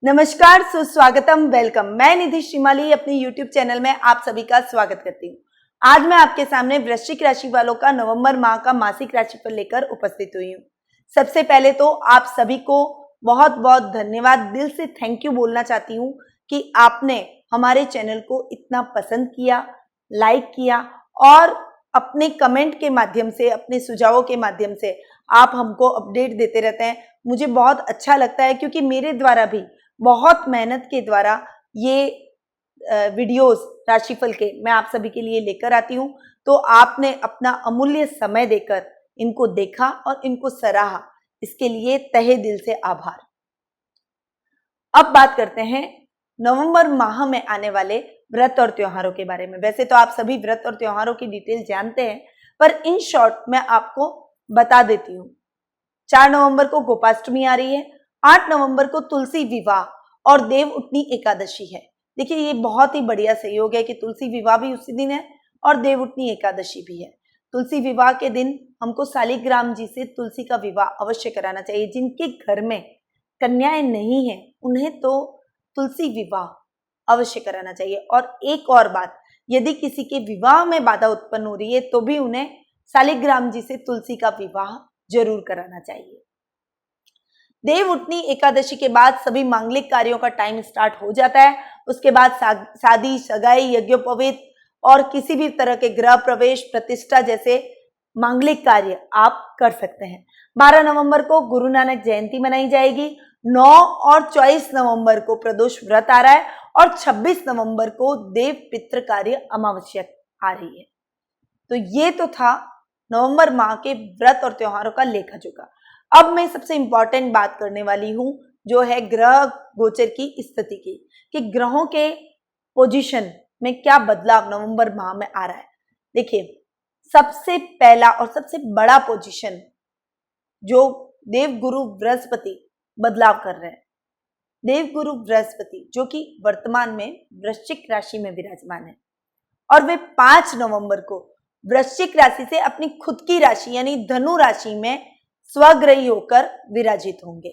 नमस्कार, सुस्वागतम, वेलकम। मैं निधि श्रीमाली अपनी YouTube चैनल में आप सभी का स्वागत करती हूँ। आज मैं आपके सामने वृश्चिक राशि वालों का नवंबर माह का मासिक राशिफल लेकर उपस्थित हुई हूँ। सबसे पहले तो आप सभी को बहुत बहुत धन्यवाद, दिल से थैंक यू बोलना चाहती हूँ कि आपने हमारे चैनल को इतना पसंद किया, लाइक किया और अपने कमेंट के माध्यम से, अपने सुझावों के माध्यम से आप हमको अपडेट देते रहते हैं। मुझे बहुत अच्छा लगता है क्योंकि मेरे द्वारा भी बहुत मेहनत के द्वारा ये वीडियोस राशिफल के मैं आप सभी के लिए लेकर आती हूँ। तो आपने अपना अमूल्य समय देकर इनको देखा और इनको सराहा, इसके लिए तहे दिल से आभार। अब बात करते हैं नवंबर माह में आने वाले व्रत और त्योहारों के बारे में। वैसे तो आप सभी व्रत और त्योहारों की डिटेल जानते हैं, पर इन शॉर्ट मैं आपको बता देती हूँ। 4 नवंबर को गोपाष्टमी आ रही है, 8 नवंबर को तुलसी विवाह और देव उठनी एकादशी है। देखिए, ये बहुत ही बढ़िया संयोग है कि तुलसी विवाह भी उसी दिन है और देव उठनी एकादशी भी है। तुलसी विवाह के दिन हमको शालिग्राम जी से तुलसी का विवाह अवश्य कराना चाहिए। जिनके घर में कन्याएं नहीं है उन्हें तो तुलसी विवाह अवश्य कराना चाहिए। और एक और बात, यदि किसी के विवाह में बाधा उत्पन्न हो रही है तो भी उन्हें शालिग्राम जी से तुलसी का विवाह जरूर कराना चाहिए। देव उठनी एकादशी के बाद सभी मांगलिक कार्यों का टाइम स्टार्ट हो जाता है। उसके बाद शादी, सगाई, यज्ञोपवीत और किसी भी तरह के गृह प्रवेश, प्रतिष्ठा जैसे मांगलिक कार्य आप कर सकते हैं। 12 नवंबर को गुरु नानक जयंती मनाई जाएगी। 9 और 24 नवंबर को प्रदोष व्रत आ रहा है और 26 नवंबर को देव पितृ कार्य अमावस्या आ रही है। तो ये तो था नवंबर माह के व्रत और त्योहारों का लेखा जोखा। अब मैं सबसे इंपॉर्टेंट बात करने वाली हूं, जो है ग्रह गोचर की स्थिति की, कि ग्रहों के पोजीशन में क्या बदलाव नवंबर माह में आ रहा है। देखिए, सबसे पहला और सबसे बड़ा पोजीशन जो देवगुरु बृहस्पति बदलाव कर रहे हैं। देवगुरु बृहस्पति जो कि वर्तमान में वृश्चिक राशि में विराजमान है और वे 5 नवंबर को वृश्चिक राशि से अपनी खुद की राशि यानी धनु राशि में स्वग्रही होकर विराजित होंगे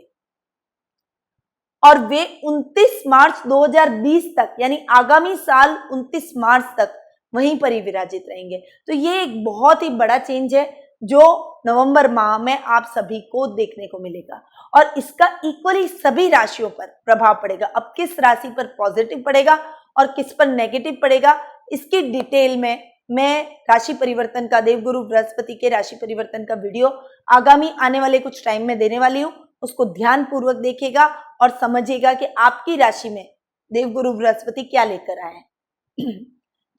और वे 29 मार्च 2020 तक यानी आगामी साल 29 मार्च तक वहीं पर ही विराजित रहेंगे। तो ये एक बहुत ही बड़ा चेंज है जो नवंबर माह में आप सभी को देखने को मिलेगा और इसका इक्वली सभी राशियों पर प्रभाव पड़ेगा। अब किस राशि पर पॉजिटिव पड़ेगा और किस पर नेगेटिव पड़ेगा, इसकी डिटेल में मैं राशि परिवर्तन का, देवगुरु बृहस्पति के राशि परिवर्तन का वीडियो आगामी आने वाले कुछ टाइम में देने वाली हूं। उसको ध्यान पूर्वक देखिएगा और समझिएगा कि आपकी राशि में देवगुरु बृहस्पति क्या लेकर आए हैं।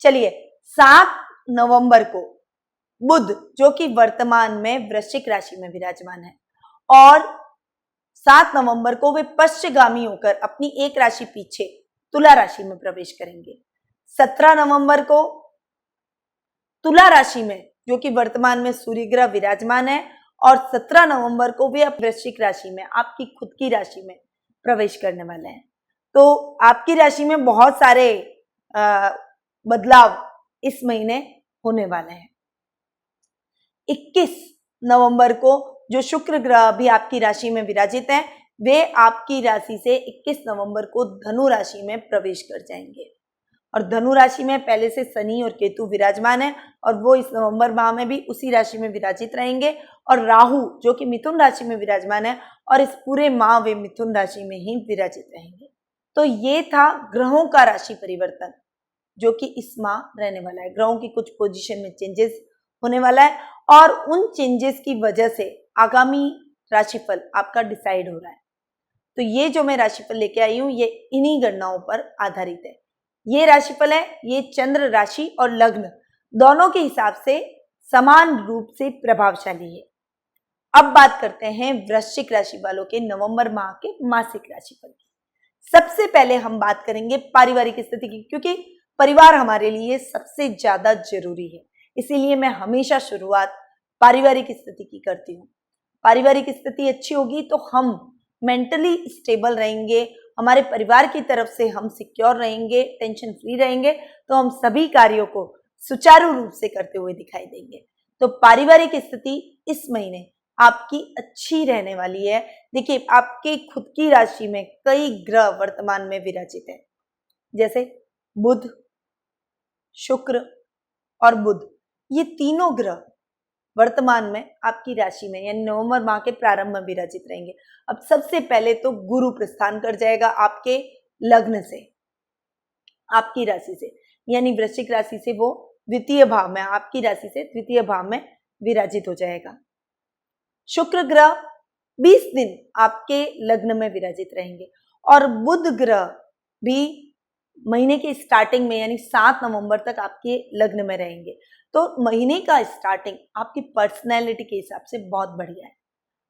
चलिए, 7 नवंबर को बुध जो कि वर्तमान में वृश्चिक राशि में विराजमान है और 7 नवंबर को वे पश्चिमगामी होकर अपनी एक राशि पीछे तुला राशि में प्रवेश करेंगे। 17 नवंबर को तुला राशि में जो कि वर्तमान में सूर्य ग्रह विराजमान है और 17 नवंबर को वे वृश्चिक राशि में, आपकी खुद की राशि में प्रवेश करने वाले हैं। तो आपकी राशि में बहुत सारे बदलाव इस महीने होने वाले हैं। 21 नवंबर को जो शुक्र ग्रह भी आपकी राशि में विराजित हैं, वे आपकी राशि से 21 नवंबर को धनु राशि में प्रवेश कर जाएंगे और धनु राशि में पहले से शनि और केतु विराजमान है और वो इस नवंबर माह में भी उसी राशि में विराजित रहेंगे और राहु जो कि मिथुन राशि में विराजमान है और इस पूरे माह वे मिथुन राशि में ही विराजित रहेंगे। तो ये था ग्रहों का राशि परिवर्तन जो कि इस माह रहने वाला है। ग्रहों की कुछ पोजीशन में चेंजेस होने वाला है और उन चेंजेस की वजह से आगामी राशिफल आपका डिसाइड हो रहा है। तो ये जो मैं राशिफल लेके आई हूँ, ये इन्हीं गणनाओं पर आधारित है। ये राशिफल है, ये चंद्र राशि और लग्न दोनों के हिसाब से समान रूप से प्रभावशाली है। अब बात करते हैं वृश्चिक राशि वालों के नवंबर माह के मासिक राशिफल की। सबसे पहले हम बात करेंगे पारिवारिक स्थिति की, क्योंकि परिवार हमारे लिए सबसे ज्यादा जरूरी है। इसीलिए मैं हमेशा शुरुआत पारिवारिक स्थिति की करती हूँ। पारिवारिक स्थिति अच्छी होगी तो हम मेंटली स्टेबल रहेंगे, हमारे परिवार की तरफ से हम सिक्योर रहेंगे, टेंशन फ्री रहेंगे, तो हम सभी कार्यों को सुचारू रूप से करते हुए दिखाई देंगे। तो पारिवारिक स्थिति इस महीने आपकी अच्छी रहने वाली है। देखिए, आपके खुद की राशि में कई ग्रह वर्तमान में विराजित है, जैसे बुध, शुक्र और बुध, ये तीनों ग्रह वर्तमान में आपकी राशि में यानी नवंबर माह के प्रारंभ में विराजित रहेंगे। अब सबसे पहले तो गुरु प्रस्थान कर जाएगा आपके लग्न से, आपकी राशि से, यानी वृश्चिक राशि से वो द्वितीय भाव में, आपकी राशि से द्वितीय भाव में विराजित हो जाएगा। शुक्र ग्रह 20 दिन आपके लग्न में विराजित रहेंगे और बुध ग्रह भी महीने की स्टार्टिंग में यानी 7 नवंबर तक आपके लग्न में रहेंगे। तो महीने का स्टार्टिंग आपकी पर्सनैलिटी के हिसाब से बहुत बढ़िया है।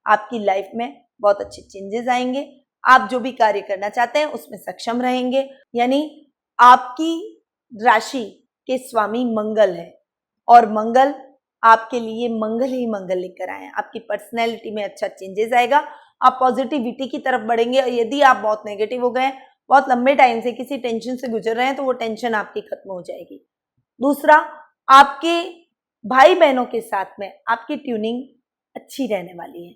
आपकी लाइफ में बहुत अच्छे चेंजेस आएंगे। आप जो भी कार्य करना चाहते हैं उसमें सक्षम रहेंगे। यानी आपकी राशि के स्वामी मंगल है और मंगल आपके लिए मंगल ही मंगल लेकर आए हैं। आपकी पर्सनैलिटी में अच्छा चेंजेस आएगा। आप पॉजिटिविटी की तरफ बढ़ेंगे और यदि आप बहुत नेगेटिव हो गए, बहुत लंबे टाइम से किसी टेंशन से गुजर रहे हैं, तो वो टेंशन आपकी खत्म हो जाएगी। दूसरा, आपके भाई बहनों के साथ में आपकी ट्यूनिंग अच्छी रहने वाली है।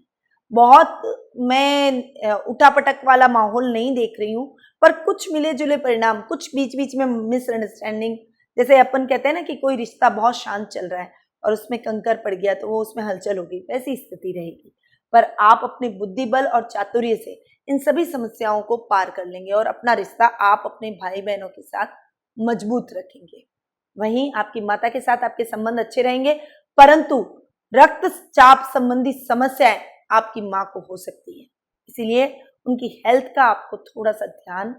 बहुत मैं उठापटक वाला माहौल नहीं देख रही हूँ, पर कुछ मिले जुले परिणाम, कुछ बीच बीच में मिसअंडरस्टैंडिंग, जैसे अपन कहते हैं ना कि कोई रिश्ता बहुत शांत चल रहा है और उसमें कंकर पड़ गया तो वो उसमें हलचल होगी, वैसी स्थिति रहेगी। पर आप अपने बुद्धि बल और चातुर्य से इन सभी समस्याओं को पार कर लेंगे और अपना रिश्ता आप अपने भाई बहनों के साथ मजबूत रखेंगे। वहीं आपकी माता के साथ आपके संबंध अच्छे रहेंगे, परंतु रक्तचाप संबंधी समस्याएं आपकी मां को हो सकती है, इसीलिए उनकी हेल्थ का आपको थोड़ा सा ध्यान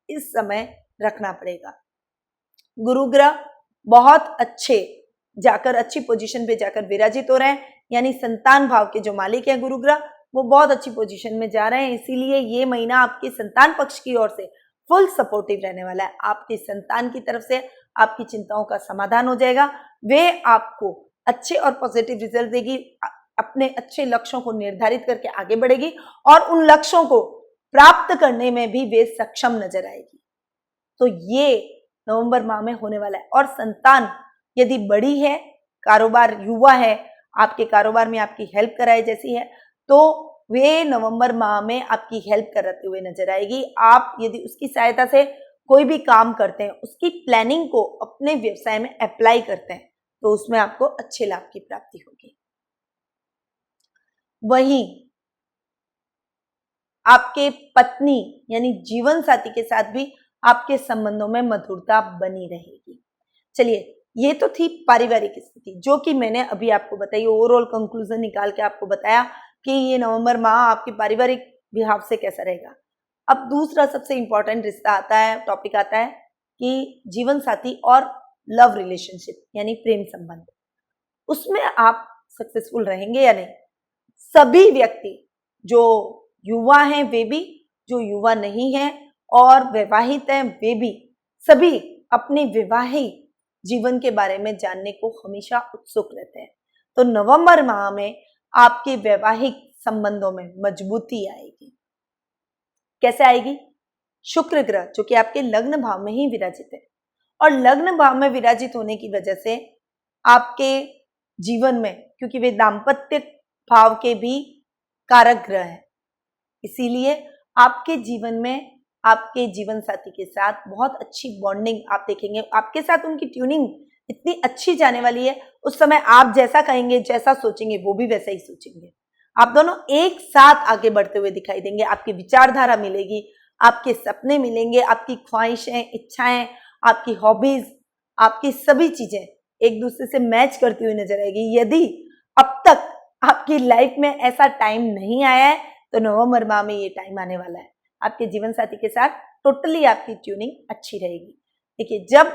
इस समय रखना पड़ेगा। गुरु ग्रह बहुत अच्छी पोजीशन पे जाकर विराजित हो रहे हैं, यानी संतान भाव के जो मालिक हैं गुरु ग्रह, वो बहुत अच्छी पोजीशन में जा रहे हैं। इसीलिए ये महीना आपके संतान पक्ष की ओर से फुल सपोर्टिव रहने वाला है। आपके संतान की तरफ से आपकी चिंताओं का समाधान हो जाएगा। वे आपको अच्छे और पॉजिटिव रिजल्ट देगी, अपने अच्छे लक्ष्यों को निर्धारित करके आगे बढ़ेगी और उन लक्ष्यों को प्राप्त करने में भी वे सक्षम नजर आएगी। तो ये नवंबर माह में होने वाला है। और संतान यदि बड़ी है, कारोबार युवा है, आपके कारोबार में आपकी हेल्प कराए जैसी है, तो वे नवंबर माह में आपकी हेल्प कराते हुए नजर आएगी। आप यदि उसकी सहायता से कोई भी काम करते हैं, उसकी प्लानिंग को अपने व्यवसाय में अप्लाई करते हैं, तो उसमें आपको अच्छे लाभ की प्राप्ति होगी। वहीं आपके पत्नी यानी जीवन साथी के साथ भी आपके संबंधों में मधुरता बनी रहेगी। चलिए, ये तो थी पारिवारिक स्थिति, जो कि मैंने अभी आपको बताई, ओवरऑल कंक्लूजन निकाल के आपको बताया कि ये नवंबर माह आपके पारिवारिक बिहाव से कैसा रहेगा। अब दूसरा सबसे इंपॉर्टेंट रिश्ता आता है, टॉपिक आता है कि जीवन साथी और लव रिलेशनशिप यानी प्रेम संबंध, उसमें आप सक्सेसफुल रहेंगे या नहीं। सभी व्यक्ति, जो युवा हैं वे भी, जो युवा नहीं है और वैवाहित हैं वे भी, सभी अपने वैवाहिक जीवन के बारे में जानने को हमेशा उत्सुक रहते हैं। तो नवंबर माह में आपके वैवाहिक संबंधों में मजबूती आएगी। कैसे आएगी? शुक्र ग्रह जो कि आपके लग्न भाव में ही विराजित है और लग्न भाव में विराजित होने की वजह से आपके जीवन में, क्योंकि वे दाम्पत्य भाव के भी कारक ग्रह है, इसीलिए आपके जीवन में आपके जीवन साथी के साथ बहुत अच्छी बॉन्डिंग आप देखेंगे। आपके साथ उनकी ट्यूनिंग इतनी अच्छी जाने वाली है, उस समय आप जैसा कहेंगे, जैसा सोचेंगे, वो भी वैसा ही सोचेंगे। आप दोनों एक साथ आगे बढ़ते हुए दिखाई देंगे। आपकी विचारधारा मिलेगी, आपके सपने मिलेंगे, आपकी ख्वाहिशें, इच्छाएं, आपकी हॉबीज, आपकी सभी चीजें एक दूसरे से मैच करती हुई नजर आएगी। यदि अब तक आपकी लाइफ में ऐसा टाइम नहीं आया है, तो नवंबर माह में ये टाइम आने वाला है। आपके जीवन साथी के साथ टोटली आपकी ट्यूनिंग अच्छी रहेगी। देखिए, जब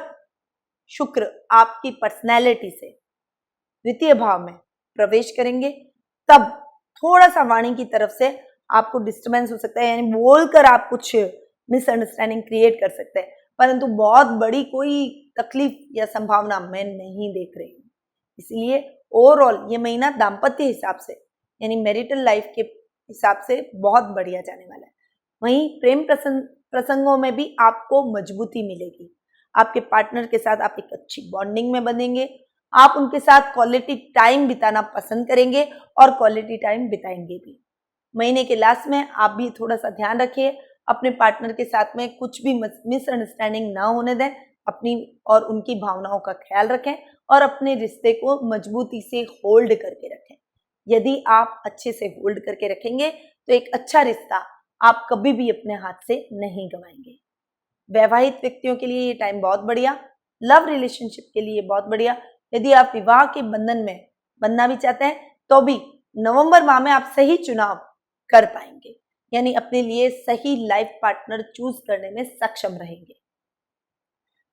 शुक्र आपकी पर्सनैलिटी से द्वितीय भाव में प्रवेश करेंगे, तब थोड़ा सा वाणी की तरफ से आपको डिस्टर्बेंस हो सकता है, यानी बोलकर आप कुछ मिसअंडरस्टैंडिंग क्रिएट कर सकते हैं, परंतु बहुत बड़ी कोई तकलीफ या संभावना मैं नहीं देख रही हूँ। इसलिए ओवरऑल ये महीना दाम्पत्य हिसाब से यानी मैरिटल लाइफ के हिसाब से बहुत बढ़िया जाने वाला है। वहीं प्रेम प्रसंगों में भी आपको मजबूती मिलेगी। आपके पार्टनर के साथ आप एक अच्छी बॉन्डिंग में बनेंगे। आप उनके साथ क्वालिटी टाइम बिताना पसंद करेंगे और क्वालिटी टाइम बिताएंगे भी। महीने के लास्ट में आप भी थोड़ा सा ध्यान रखिए, अपने पार्टनर के साथ में कुछ भी मिसअंडरस्टैंडिंग ना होने दें, अपनी और उनकी भावनाओं का ख्याल रखें और अपने रिश्ते को मजबूती से होल्ड करके रखें। यदि आप अच्छे से होल्ड करके रखेंगे तो एक अच्छा रिश्ता आप कभी भी अपने हाथ से नहीं गंवाएंगे। वैवाहिक व्यक्तियों के लिए ये टाइम बहुत बढ़िया, लव रिलेशनशिप के लिए बहुत बढ़िया। यदि आप विवाह के बंधन में बनना भी चाहते हैं तो भी नवंबर माह में आप सही चुनाव कर पाएंगे, यानी अपने लिए सही लाइफ पार्टनर चूज करने में सक्षम रहेंगे।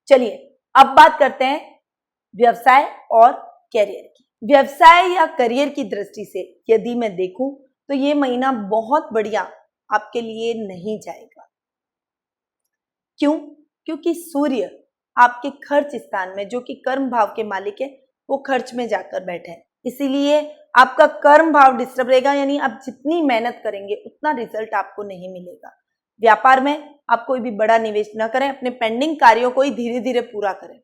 चलिए अब बात करते हैं व्यवसाय और करियर की। व्यवसाय या करियर की दृष्टि से यदि मैं देखूं तो ये महीना बहुत बढ़िया आपके लिए नहीं जाएगा। क्यों? क्योंकि सूर्य आपके खर्च स्थान में, जो कि कर्म भाव के मालिक है, वो खर्च में जाकर बैठे हैं। इसीलिए आपका कर्म भाव डिस्टर्ब रहेगा, यानी आप जितनी मेहनत करेंगे उतना रिजल्ट आपको नहीं मिलेगा। व्यापार में आप कोई भी बड़ा निवेश न करें, अपने पेंडिंग कार्यों को ही धीरे धीरे पूरा करें।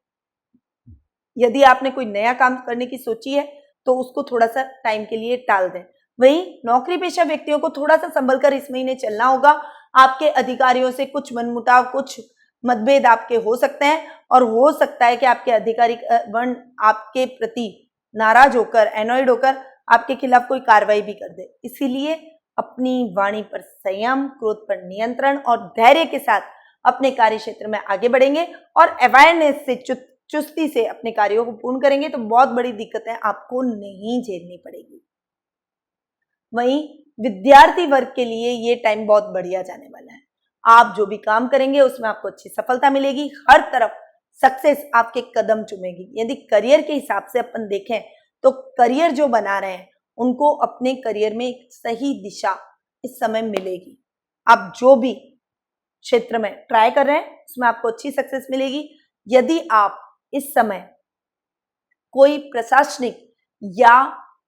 यदि आपने कोई नया काम करने की सोची है तो उसको थोड़ा सा टाइम के लिए टाल दें। वहीं नौकरी पेशा व्यक्तियों को थोड़ा सा संभल कर इस महीने चलना होगा। आपके अधिकारियों से कुछ मनमुटाव, कुछ मतभेद आपके हो सकते हैं और हो सकता है कि आपके अधिकारी वर्ण आपके प्रति नाराज होकर, एनॉयड होकर आपके खिलाफ कोई कार्रवाई भी कर दे। इसीलिए अपनी वाणी पर संयम, क्रोध पर नियंत्रण और धैर्य के साथ अपने कार्य क्षेत्र में आगे बढ़ेंगे और अवेयरनेस से, चुस्ती से अपने कार्यों को पूर्ण करेंगे तो बहुत बड़ी दिक्कतें आपको नहीं झेलनी पड़ेगी। वहीं विद्यार्थी वर्ग के लिए ये टाइम बहुत बढ़िया जाने वाला है। आप जो भी काम करेंगे उसमें आपको अच्छी सफलता मिलेगी, हर तरफ सक्सेस आपके कदम चूमेगी। यदि करियर के हिसाब से अपन देखें तो करियर जो बना रहे हैं उनको अपने करियर में एक सही दिशा इस समय मिलेगी। आप जो भी क्षेत्र में ट्राई कर रहे हैं उसमें आपको अच्छी सक्सेस मिलेगी। यदि आप इस समय कोई प्रशासनिक या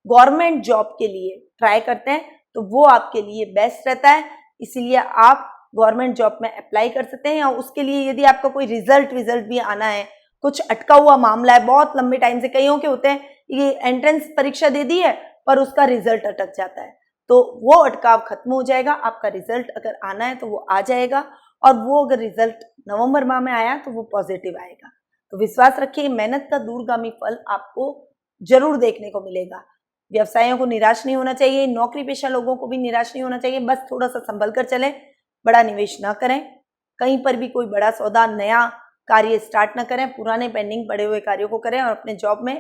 गवर्नमेंट जॉब के लिए ट्राई करते हैं तो वो आपके लिए बेस्ट रहता है। इसीलिए आप गवर्नमेंट जॉब में अप्लाई कर सकते हैं, या उसके लिए यदि आपका कोई रिजल्ट भी आना है, कुछ अटका हुआ मामला है, बहुत लंबे टाइम से कईयों के होते हैं, ये एंट्रेंस परीक्षा दे दी है पर उसका रिजल्ट अटक जाता है, तो वो अटकाव खत्म हो जाएगा। आपका रिजल्ट अगर आना है तो वो आ जाएगा, और वो अगर रिजल्ट नवंबर माह में आया तो वो पॉजिटिव आएगा। तो विश्वास रखिए, मेहनत का दूरगामी फल आपको जरूर देखने को मिलेगा। व्यवसायियों को निराश नहीं होना चाहिए, नौकरी पेशा लोगों को भी निराश नहीं होना चाहिए। बस थोड़ा सा संभल कर चलें, बड़ा निवेश ना करें, कहीं पर भी कोई बड़ा सौदा, नया कार्य स्टार्ट ना करें, पुराने पेंडिंग पड़े हुए कार्यों को करें और अपने जॉब में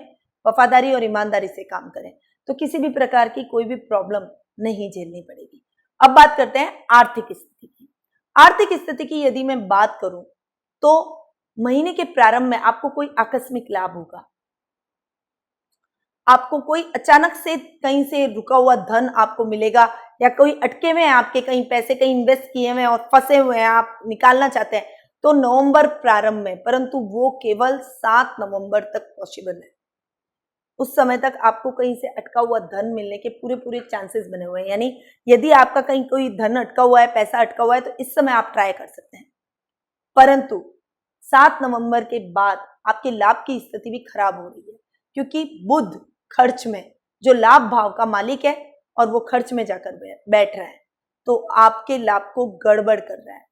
वफादारी और ईमानदारी से काम करें, तो किसी भी प्रकार की कोई भी प्रॉब्लम नहीं झेलनी पड़ेगी। अब बात करते हैं आर्थिक स्थिति की। आर्थिक स्थिति की यदि मैं बात करूं तो महीने के प्रारंभ में आपको कोई आकस्मिक लाभ होगा। आपको कोई अचानक से कहीं से रुका हुआ धन आपको मिलेगा, या कोई अटके हुए हैं आपके कहीं पैसे, कहीं इन्वेस्ट किए हुए हैं और फंसे हुए हैं, आप निकालना चाहते हैं, तो नवंबर प्रारंभ में, परंतु वो केवल 7 नवंबर तक पॉसिबल है। उस समय तक आपको कहीं से अटका हुआ धन मिलने के पूरे चांसेस बने हुए हैं। यानी यदि आपका कहीं कोई धन अटका हुआ है, पैसा अटका हुआ है, तो इस समय आप ट्राई कर सकते हैं। परंतु 7 नवंबर के बाद आपके लाभ की स्थिति भी खराब हो रही है, क्योंकि बुध खर्च में, जो लाभ भाव का मालिक है, और वो खर्च में जाकर बैठ रहा है, तो आपके लाभ को गड़बड़ कर रहा है।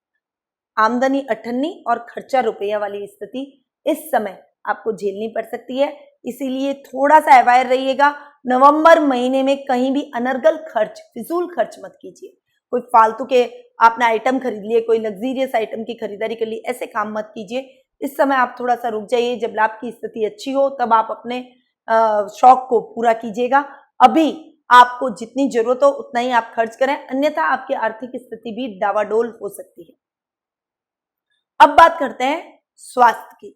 आमदनी अठन्नी और खर्चा रुपया वाली स्थिति इस समय आपको झेलनी पड़ सकती है। इसीलिए थोड़ा सा अवेयर रहिएगा। नवंबर महीने में कहीं भी अनर्गल खर्च, फिजूल खर्च मत कीजिए। कोई फालतू के आपने आइटम खरीद लिए, कोई लग्जीरियस आइटम की खरीदारी कर ली, ऐसे काम मत कीजिए। इस समय आप थोड़ा सा रुक जाइए, जब लाभ की स्थिति अच्छी हो तब आप अपने शौक को पूरा कीजिएगा। अभी आपको जितनी जरूरत हो उतना ही आप खर्च करें, अन्यथा आपकी आर्थिक स्थिति भी डावाडोल हो सकती है। अब बात करते हैं स्वास्थ्य की।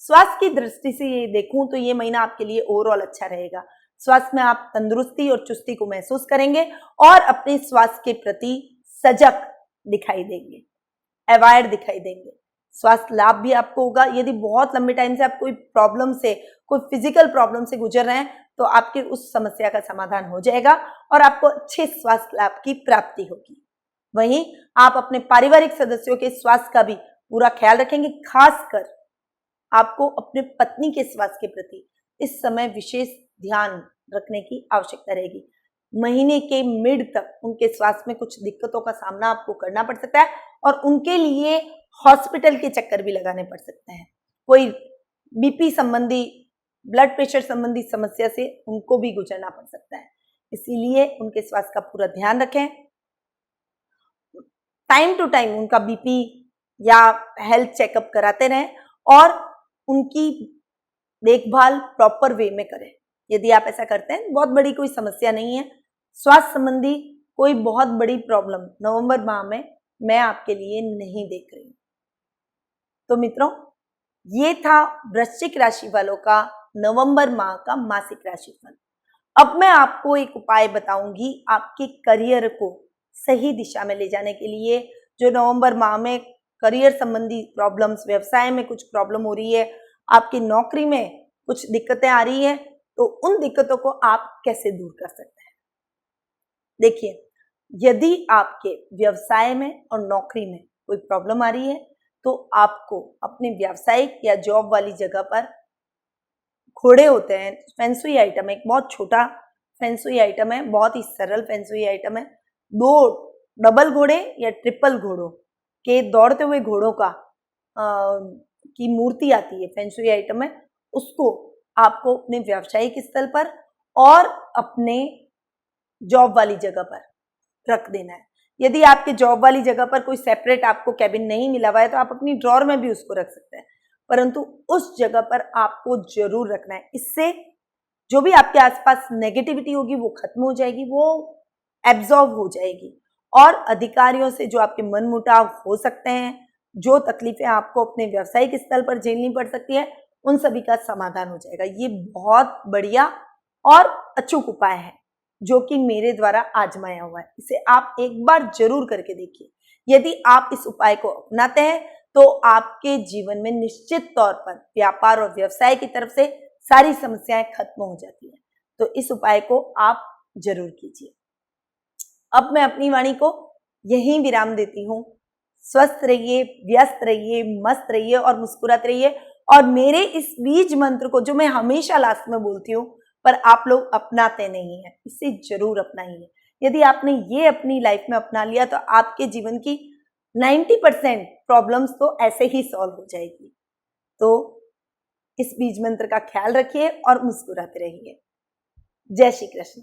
स्वास्थ्य की दृष्टि से ये देखूं तो ये महीना आपके लिए ओवरऑल अच्छा रहेगा। स्वास्थ्य में आप तंदुरुस्ती और चुस्ती को महसूस करेंगे और अपने स्वास्थ्य के प्रति सजग दिखाई देंगे, अवेयर दिखाई देंगे। स्वास्थ्य लाभ भी आपको होगा। यदि बहुत लंबे टाइम से आप कोई प्रॉब्लम से, कोई फिजिकल प्रॉब्लम से गुजर रहे हैं, तो आपकी उस समस्या का समाधान हो जाएगा और आपको अच्छे स्वास्थ्य लाभ की प्राप्ति होगी। वहीं आप अपने पारिवारिक सदस्यों के स्वास्थ्य का भी पूरा ख्याल रखेंगे। खासकर आपको अपने पत्नी के स्वास्थ्य के प्रति इस समय विशेष ध्यान रखने की आवश्यकता रहेगी। महीने के मिड तक उनके स्वास्थ्य में कुछ दिक्कतों का सामना आपको करना पड़ सकता है और उनके लिए हॉस्पिटल के चक्कर भी लगाने पड़ सकते हैं। कोई बीपी संबंधी, ब्लड प्रेशर संबंधी समस्या से उनको भी गुजरना पड़ सकता है। इसीलिए उनके स्वास्थ्य का पूरा ध्यान रखें। टाइम टू टाइम उनका बीपी या हेल्थ चेकअप कराते रहें और उनकी देखभाल प्रॉपर वे में करें। यदि आप ऐसा करते हैं, बहुत बड़ी कोई समस्या नहीं है। स्वास्थ्य संबंधी कोई बहुत बड़ी प्रॉब्लम नवंबर माह में मैं आपके लिए नहीं देख रही हूं। तो मित्रों, ये था वृश्चिक राशि वालों का नवंबर माह का मासिक राशिफल। अब मैं आपको एक उपाय बताऊंगी आपके करियर को सही दिशा में ले जाने के लिए। जो नवंबर माह में करियर संबंधी प्रॉब्लम्स, व्यवसाय में कुछ प्रॉब्लम हो रही है, आपकी नौकरी में कुछ दिक्कतें आ रही है, तो उन दिक्कतों को आप कैसे दूर कर सकते हैं। देखिए, यदि आपके व्यवसाय में और नौकरी में कोई प्रॉब्लम आ रही है तो आपको अपने व्यावसायिक या जॉब वाली जगह पर घोड़े होते हैं, फेंसुई आइटम है, एक बहुत छोटा फेंसुई आइटम है, बहुत ही सरल फेंसुई आइटम है। 2 डबल घोड़े या ट्रिपल घोड़ों के दौड़ते हुए घोड़ों का की मूर्ति आती है, फेंसुई आइटम है, उसको आपको अपने व्यावसायिक स्थल पर और अपने जॉब वाली जगह पर रख देना है। यदि आपके जॉब वाली जगह पर कोई सेपरेट आपको कैबिन नहीं मिला हुआ है तो आप अपनी ड्रॉर में भी उसको रख सकते हैं, परंतु उस जगह पर आपको जरूर रखना है। इससे जो भी आपके आसपास नेगेटिविटी होगी वो खत्म हो जाएगी, वो एब्जॉर्ब हो जाएगी और अधिकारियों से जो आपके मनमुटाव हो सकते हैं, जो तकलीफें आपको अपने व्यावसायिक स्थल पर झेलनी पड़ सकती है, उन सभी का समाधान हो जाएगा। ये बहुत बढ़िया और अचूक उपाय है जो कि मेरे द्वारा आजमाया हुआ है। इसे आप एक बार जरूर करके देखिए। यदि आप इस उपाय को अपनाते हैं तो आपके जीवन में निश्चित तौर पर व्यापार और व्यवसाय की तरफ से सारी समस्याएं खत्म हो जाती हैं। तो इस उपाय को आप जरूर कीजिए। अब मैं अपनी वाणी को यहीं विराम देती हूँ। स्वस्थ रहिए, व्यस्त रहिए, मस्त रहिए और मुस्कुराते रहिए। और मेरे इस बीज मंत्र को जो मैं हमेशा लास्ट में बोलती हूँ पर आप लोग अपनाते नहीं हैं, इसे जरूर अपनाइए। यदि आपने ये अपनी लाइफ में अपना लिया तो आपके जीवन की 90% प्रॉब्लम्स तो ऐसे ही सॉल्व हो जाएगी। तो इस बीज मंत्र का ख्याल रखिए और मुस्कुराते रहिए। जय श्री कृष्ण।